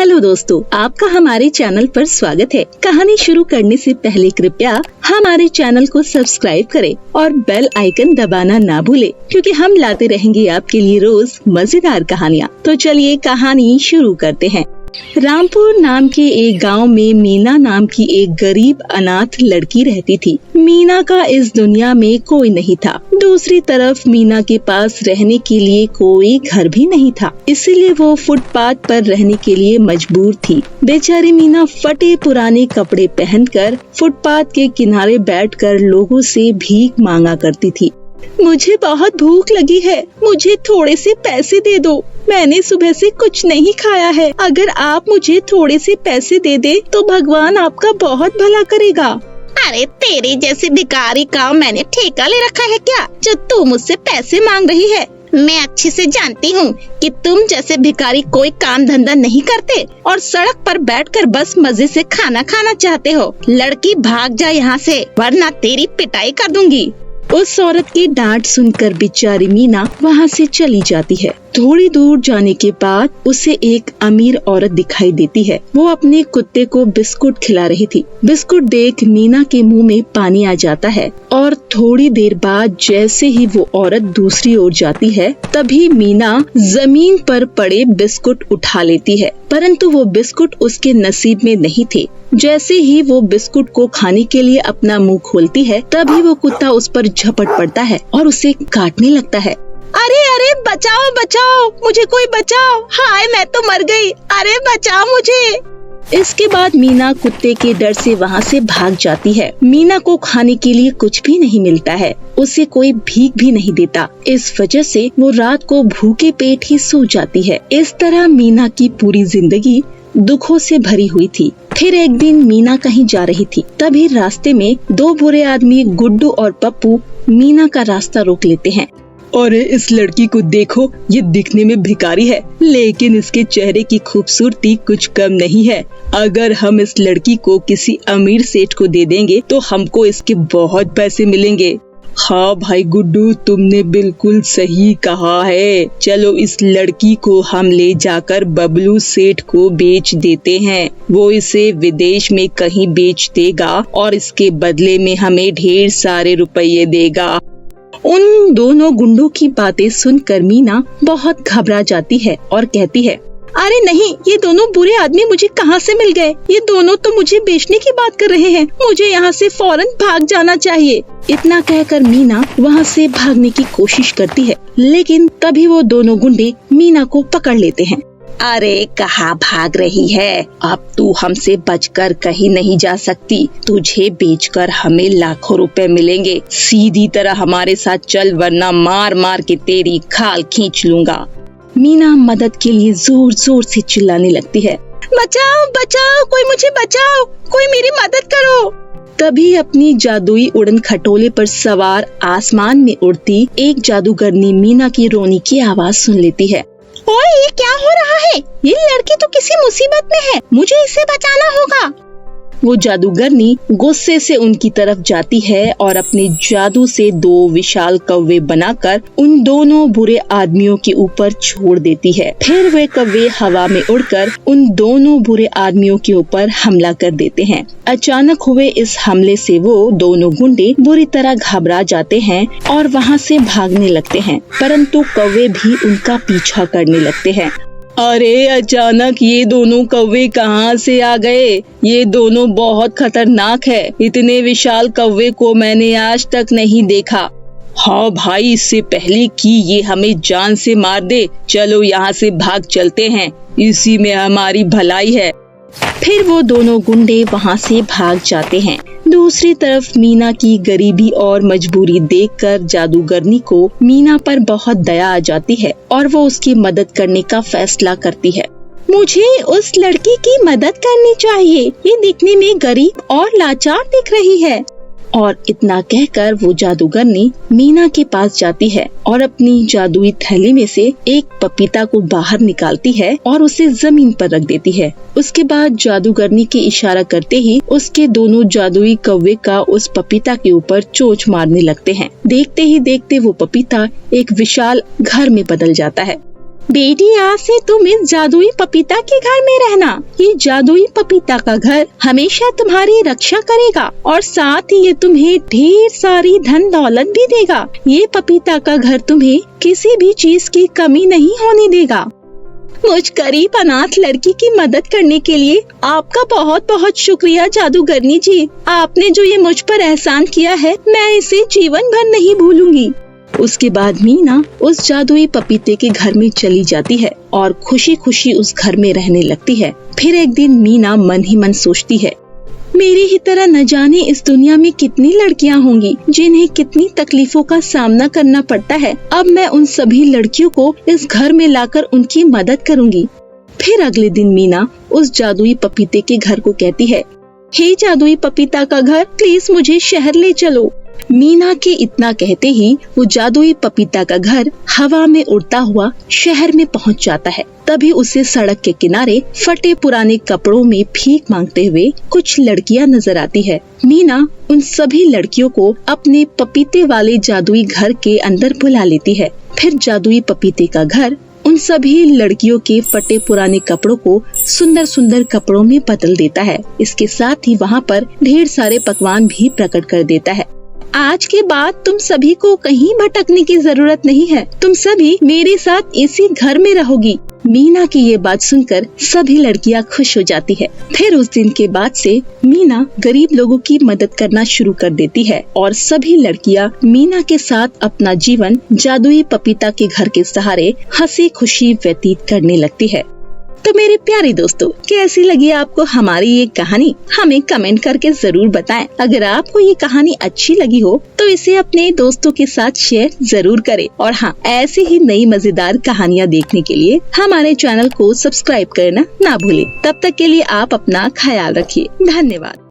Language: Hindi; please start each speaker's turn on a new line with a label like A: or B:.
A: हेलो दोस्तों, आपका हमारे चैनल पर स्वागत है। कहानी शुरू करने से पहले कृपया हमारे चैनल को सब्सक्राइब करें और बेल आइकन दबाना ना भूलें, क्योंकि हम लाते रहेंगे आपके लिए रोज मजेदार कहानियाँ। तो चलिए कहानी शुरू करते हैं। रामपुर नाम के एक गांव में मीना नाम की एक गरीब अनाथ लड़की रहती थी। मीना का इस दुनिया में कोई नहीं था। दूसरी तरफ मीना के पास रहने के लिए कोई घर भी नहीं था, इसीलिए वो फुटपाथ पर रहने के लिए मजबूर थी। बेचारी मीना फटे पुराने कपड़े पहनकर फुटपाथ के किनारे बैठकर लोगों से भीख मांगा करती थी। मुझे बहुत भूख लगी है, मुझे थोड़े से पैसे दे दो। मैंने सुबह से कुछ नहीं खाया है। अगर आप मुझे थोड़े से पैसे दे दे तो भगवान आपका बहुत भला करेगा।
B: अरे तेरे जैसे भिखारी का मैंने ठेका ले रखा है क्या, जो तू मुझसे पैसे मांग रही है? मैं अच्छे से जानती हूँ कि तुम जैसे भिखारी कोई काम धंधा नहीं करते और सड़क पर बैठकर बस मजे से खाना खाना चाहते हो। लड़की भाग जा यहाँ से, वरना तेरी पिटाई कर दूंगी।
A: उस औरत की डांट सुनकर बेचारी मीना वहाँ से चली जाती है। थोड़ी दूर जाने के बाद उसे एक अमीर औरत दिखाई देती है। वो अपने कुत्ते को बिस्कुट खिला रही थी। बिस्कुट देख मीना के मुंह में पानी आ जाता है और थोड़ी देर बाद जैसे ही वो औरत दूसरी ओर जाती है, तभी मीना जमीन पर पड़े बिस्कुट उठा लेती है, परंतु वो बिस्कुट उसके नसीब में नहीं थे। जैसे ही वो बिस्कुट को खाने के लिए अपना मुंह खोलती है, तभी वो कुत्ता उस पर झपट पड़ता है और उसे काटने लगता है।
B: अरे अरे बचाओ बचाओ, मुझे कोई बचाओ, हाय मैं तो मर गई, अरे बचाओ मुझे।
A: इसके बाद मीना कुत्ते के डर से वहाँ से भाग जाती है। मीना को खाने के लिए कुछ भी नहीं मिलता है, उसे कोई भीख भी नहीं देता। इस वजह से वो रात को भूखे पेट ही सो जाती है। इस तरह मीना की पूरी जिंदगी दुखों से भरी हुई थी। फिर एक दिन मीना कहीं जा रही थी, तभी रास्ते में दो बुरे आदमी गुड्डू और पप्पू मीना का रास्ता रोक लेते हैं।
C: अरे इस लड़की को देखो, ये दिखने में भिखारी है, लेकिन इसके चेहरे की खूबसूरती कुछ कम नहीं है। अगर हम इस लड़की को किसी अमीर सेठ को दे देंगे तो हमको इसके बहुत पैसे मिलेंगे। हाँ भाई गुड्डू, तुमने बिल्कुल सही कहा है। चलो इस लड़की को हम ले जाकर बबलू सेठ को बेच देते हैं। वो इसे विदेश में कहीं बेच देगा और इसके बदले में हमें ढेर सारे रुपये देगा।
A: उन दोनों गुंडों की बातें सुनकर मीना बहुत घबरा जाती है और कहती है,
B: अरे नहीं, ये दोनों बुरे आदमी मुझे कहाँ से मिल गए? ये दोनों तो मुझे बेचने की बात कर रहे हैं। मुझे यहाँ से फौरन भाग जाना चाहिए।
A: इतना कहकर मीना वहाँ से भागने की कोशिश करती है, लेकिन तभी वो दोनों गुंडे मीना को पकड़ लेते हैं।
B: अरे कहाँ भाग रही है? अब तू हमसे बचकर कहीं नहीं जा सकती। तुझे बेचकर हमें लाखों रुपए मिलेंगे। सीधी तरह हमारे साथ चल, वरना मार मार के तेरी खाल खींच लूंगा।
A: मीना मदद के लिए जोर जोर से चिल्लाने लगती है,
B: बचाओ बचाओ, कोई मुझे बचाओ, कोई मेरी मदद करो।
A: तभी अपनी जादुई उड़न खटोले पर सवार आसमान में उड़ती एक जादूगरनी मीना की रोने की आवाज सुन लेती है।
B: ओए, ये क्या हो रहा है? ये लड़की तो किसी मुसीबत में है, मुझे इसे बचाना होगा।
A: वो जादूगरनी गुस्से से उनकी तरफ जाती है और अपने जादू से दो विशाल कौवे बनाकर उन दोनों बुरे आदमियों के ऊपर छोड़ देती है। फिर वे कौवे हवा में उड़कर उन दोनों बुरे आदमियों के ऊपर हमला कर देते हैं। अचानक हुए इस हमले से वो दोनों गुंडे बुरी तरह घबरा जाते हैं और वहाँ से भागने लगते हैं, परंतु कौवे भी उनका पीछा करने लगते हैं।
C: अरे अचानक ये दोनों कौवे कहाँ से आ गए? ये दोनों बहुत खतरनाक है। इतने विशाल कौवे को मैंने आज तक नहीं देखा। हाँ भाई, इससे पहले कि ये हमें जान से मार दे, चलो यहाँ से भाग चलते हैं, इसी में हमारी भलाई है।
A: फिर वो दोनों गुंडे वहाँ से भाग जाते हैं। दूसरी तरफ मीना की गरीबी और मजबूरी देखकर जादूगरनी को मीना पर बहुत दया आ जाती है और वो उसकी मदद करने का फैसला करती है।
B: मुझे उस लड़की की मदद करनी चाहिए, ये दिखने में गरीब और लाचार दिख रही है।
A: और इतना कहकर वो जादूगरनी मीना के पास जाती है और अपनी जादुई थैली में से एक पपीता को बाहर निकालती है और उसे जमीन पर रख देती है। उसके बाद जादूगरनी के इशारा करते ही उसके दोनों जादुई कौवे का उस पपीता के ऊपर चोंच मारने लगते हैं। देखते ही देखते वो पपीता एक विशाल घर में बदल जाता है। बेटी आज से तुम इस जादुई पपीता के घर में रहना। ये जादुई पपीता का घर हमेशा तुम्हारी रक्षा करेगा और साथ ही ये तुम्हें ढेर सारी धन दौलत भी देगा। ये पपीता का घर तुम्हें किसी भी चीज की कमी नहीं होने देगा। मुझ गरीब अनाथ लड़की की मदद करने के लिए आपका बहुत बहुत शुक्रिया जादूगरनी जी। आपने जो ये मुझ पर एहसान किया है, मैं इसे जीवन भर नहीं भूलूंगी। उसके बाद मीना उस जादुई पपीते के घर में चली जाती है और खुशी खुशी उस घर में रहने लगती है। फिर एक दिन मीना मन ही मन सोचती है, मेरी ही तरह न जाने इस दुनिया में कितनी लड़कियां होंगी जिन्हें कितनी तकलीफों का सामना करना पड़ता है। अब मैं उन सभी लड़कियों को इस घर में लाकर उनकी मदद करूंगी। फिर अगले दिन मीना उस जादुई पपीते के घर को कहती है, हे जादुई पपीता का घर, प्लीज मुझे शहर ले चलो। मीना के इतना कहते ही वो जादुई पपीता का घर हवा में उड़ता हुआ शहर में पहुंच जाता है। तभी उसे सड़क के किनारे फटे पुराने कपड़ों में भीख मांगते हुए कुछ लड़कियां नजर आती है। मीना उन सभी लड़कियों को अपने पपीते वाले जादुई घर के अंदर बुला लेती है। फिर जादुई पपीते का घर उन सभी लड़कियों के फटे पुराने कपड़ों को सुंदर सुंदर कपड़ों में बदल देता है। इसके साथ ही वहाँ पर ढेर सारे पकवान भी प्रकट कर देता है। आज के बाद तुम सभी को कहीं भटकने की जरूरत नहीं है। तुम सभी मेरे साथ इसी घर में रहोगी। मीना की ये बात सुनकर सभी लड़कियां खुश हो जाती है। फिर उस दिन के बाद से मीना गरीब लोगों की मदद करना शुरू कर देती है और सभी लड़कियां मीना के साथ अपना जीवन जादुई पपीता के घर के सहारे हंसी खुशी व्यतीत करने लगती है। तो मेरे प्यारे दोस्तों, कैसी लगी आपको हमारी ये कहानी? हमें कमेंट करके जरूर बताएं। अगर आपको ये कहानी अच्छी लगी हो तो इसे अपने दोस्तों के साथ शेयर जरूर करें। और हाँ, ऐसी ही नई मजेदार कहानियाँ देखने के लिए हमारे चैनल को सब्सक्राइब करना ना भूलें। तब तक के लिए आप अपना ख्याल रखिए। धन्यवाद।